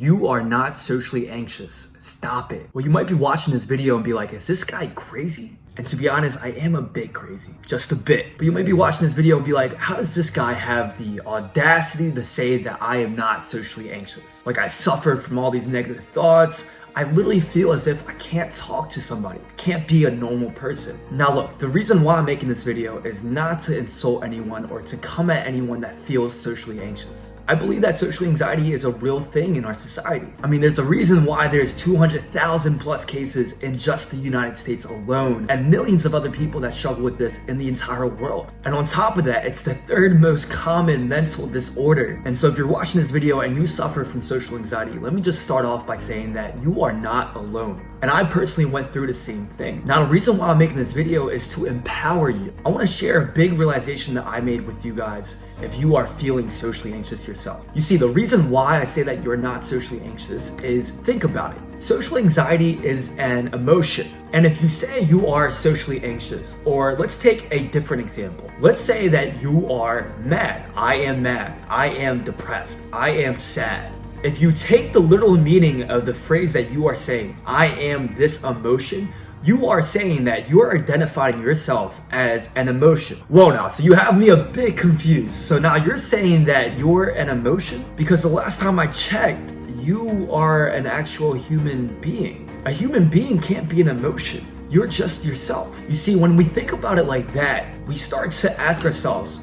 You are not socially anxious. Stop it. Well, you might be watching this video and be like, is this guy crazy? And to be honest, I am a bit crazy, just a bit. But you might be watching this video and be like, how does this guy have the audacity to say that I am not socially anxious? Like, I suffer from all these negative thoughts. I literally feel as if I can't talk to somebody, can't be a normal person. Now look, the reason why I'm making this video is not to insult anyone or to come at anyone that feels socially anxious. I believe that social anxiety is a real thing in our society. I mean, there's a reason why there's 200,000 plus cases in just the United States alone, and millions of other people that struggle with this in the entire world. And on top of that, it's the third most common mental disorder. And so if you're watching this video and you suffer from social anxiety, let me just start off by saying that you are not alone. And I personally went through the same thing. Now, the reason why I'm making this video is to empower you. I want to share a big realization that I made with you guys if you are feeling socially anxious yourself. You see, the reason why I say that you're not socially anxious is, think about it. Social anxiety is an emotion. And if you say you are socially anxious, or let's take a different example. Let's say that you are mad. I am depressed. I am sad. If you take the literal meaning of the phrase that you are saying, I am this emotion, you are saying that you are identifying yourself as an emotion. Whoa, now, so you have me a bit confused. So now you're saying that you're an emotion? Because the last time I checked, you are an actual human being. A human being can't be an emotion. You're just yourself. You see, when we think about it like that, we start to ask ourselves,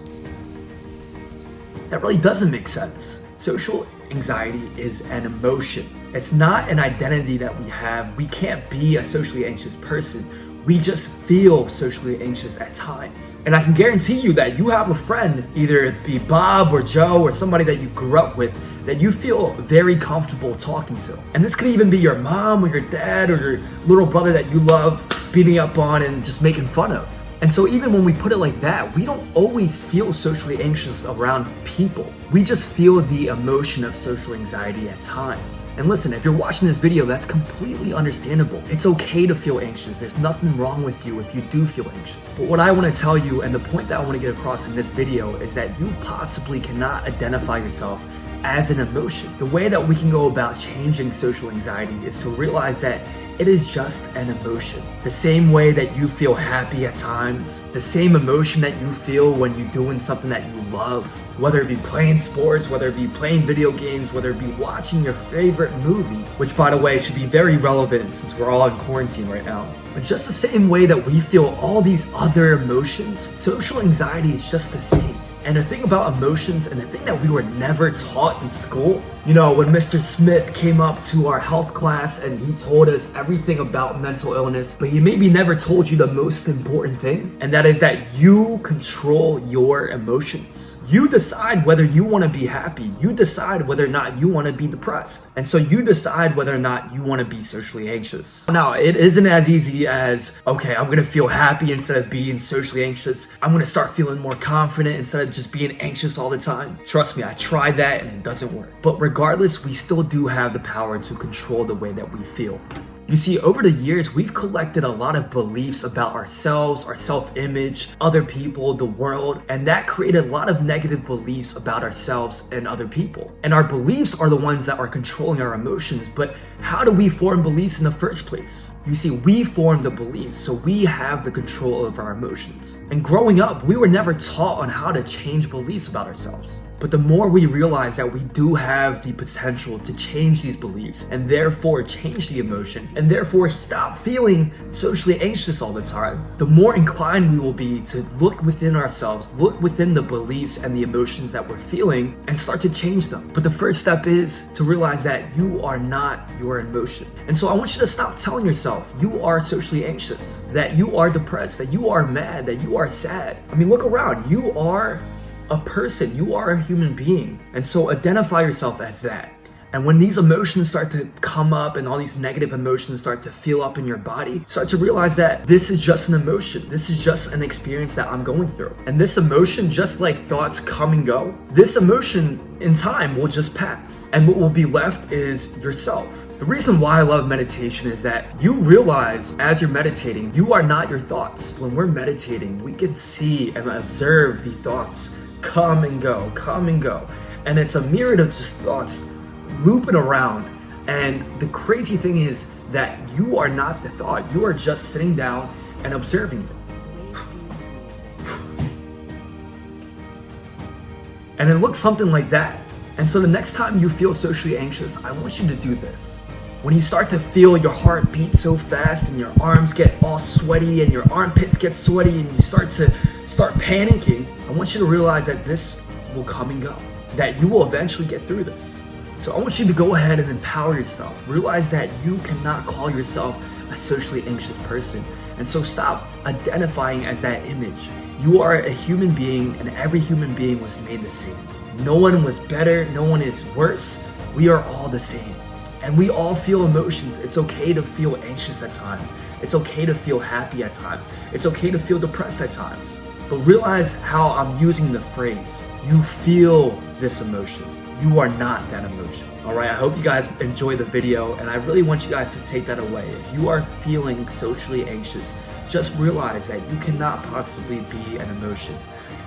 that really doesn't make sense. Social anxiety is an emotion. It's not an identity that we have. We can't be a socially anxious person. We just feel socially anxious at times. And I can guarantee you that you have a friend, either it be Bob or Joe or somebody that you grew up with, that you feel very comfortable talking to. And this could even be your mom or your dad or your little brother that you love beating up on and just making fun of. And so even when we put it like that, we don't always feel socially anxious around people. We just feel the emotion of social anxiety at times. And listen, if you're watching this video, that's completely understandable. It's okay to feel anxious. There's nothing wrong with you if you do feel anxious. But what I want to tell you, and the point that I want to get across in this video, is that you possibly cannot identify yourself as an emotion. The way that we can go about changing social anxiety is to realize that it is just an emotion. The same way that you feel happy at times, the same emotion that you feel when you're doing something that you love, whether it be playing sports, whether it be playing video games, whether it be watching your favorite movie, which by the way should be very relevant since we're all in quarantine right now. But just the same way that we feel all these other emotions, social anxiety is just the same. And the thing about emotions, and the thing that we were never taught in school, you know, when Mr. Smith came up to our health class and he told us everything about mental illness, but he maybe never told you the most important thing, and that is that you control your emotions. You decide whether you want to be happy. You decide whether or not you want to be depressed. And so you decide whether or not you want to be socially anxious. Now, it isn't as easy as, okay, I'm going to feel happy instead of being socially anxious. I'm going to start feeling more confident instead of just being anxious all the time. Trust me, I tried that and it doesn't work. But regardless, we still do have the power to control the way that we feel. You see, over the years, we've collected a lot of beliefs about ourselves, our self-image, other people, the world, and that created a lot of negative beliefs about ourselves and other people. And our beliefs are the ones that are controlling our emotions, but how do we form beliefs in the first place? You see, we form the beliefs, so we have the control of our emotions. And growing up, we were never taught on how to change beliefs about ourselves. But the more we realize that we do have the potential to change these beliefs and therefore change the emotion and therefore stop feeling socially anxious all the time, the more inclined we will be to look within ourselves, look within the beliefs and the emotions that we're feeling and start to change them. But the first step is to realize that you are not your emotion. And so I want you to stop telling yourself you are socially anxious, that you are depressed, that you are mad, that you are sad. I mean, look around. You are a person, you are a human being. And so identify yourself as that. And when these emotions start to come up and all these negative emotions start to feel up in your body, start to realize that this is just an emotion. This is just an experience that I'm going through. And this emotion, just like thoughts come and go, this emotion in time will just pass. And what will be left is yourself. The reason why I love meditation is that you realize as you're meditating, you are not your thoughts. When we're meditating, we can see and observe the thoughts come and go, come and go. And it's a myriad of just thoughts looping around. And the crazy thing is that you are not the thought. You are just sitting down and observing it. And it looks something like that. And so the next time you feel socially anxious, I want you to do this. When you start to feel your heart beat so fast and your arms get all sweaty and your armpits get sweaty and you start panicking, I want you to realize that this will come and go, that you will eventually get through this. So I want you to go ahead and empower yourself. Realize that you cannot call yourself a socially anxious person. And so stop identifying as that image. You are a human being, and every human being was made the same. No one was better, no one is worse. We are all the same. And we all feel emotions. It's okay to feel anxious at times. It's okay to feel happy at times. It's okay to feel depressed at times. But realize how I'm using the phrase, you feel this emotion. You are not that emotion. All right, I hope you guys enjoy the video, and I really want you guys to take that away. If you are feeling socially anxious, just realize that you cannot possibly be an emotion,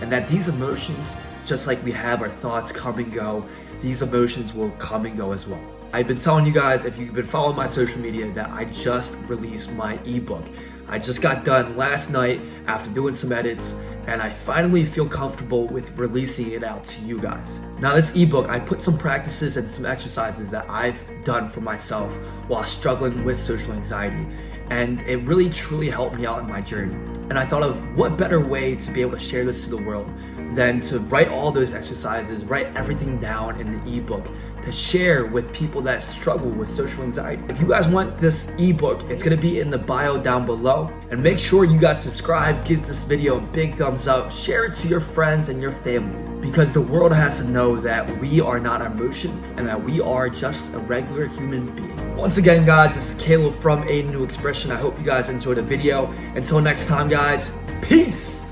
and that these emotions, just like we have our thoughts come and go, these emotions will come and go as well. I've been telling you guys, if you've been following my social media, that I just released my ebook. I just got done last night after doing some edits, and I finally feel comfortable with releasing it out to you guys. Now this ebook, I put some practices and some exercises that I've done for myself while struggling with social anxiety, and it really truly helped me out in my journey. And I thought of what better way to be able to share this to the world than to write all those exercises, write everything down in an ebook to share with people that struggle with social anxiety. If you guys want this ebook, it's gonna be in the bio down below. And make sure you guys subscribe, give this video a big thumbs up, share it to your friends and your family, because the world has to know that we are not emotions and that we are just a regular human being. Once again, guys, this is Caleb from ANewExpression. I hope you guys enjoyed the video. Until next time, guys, peace!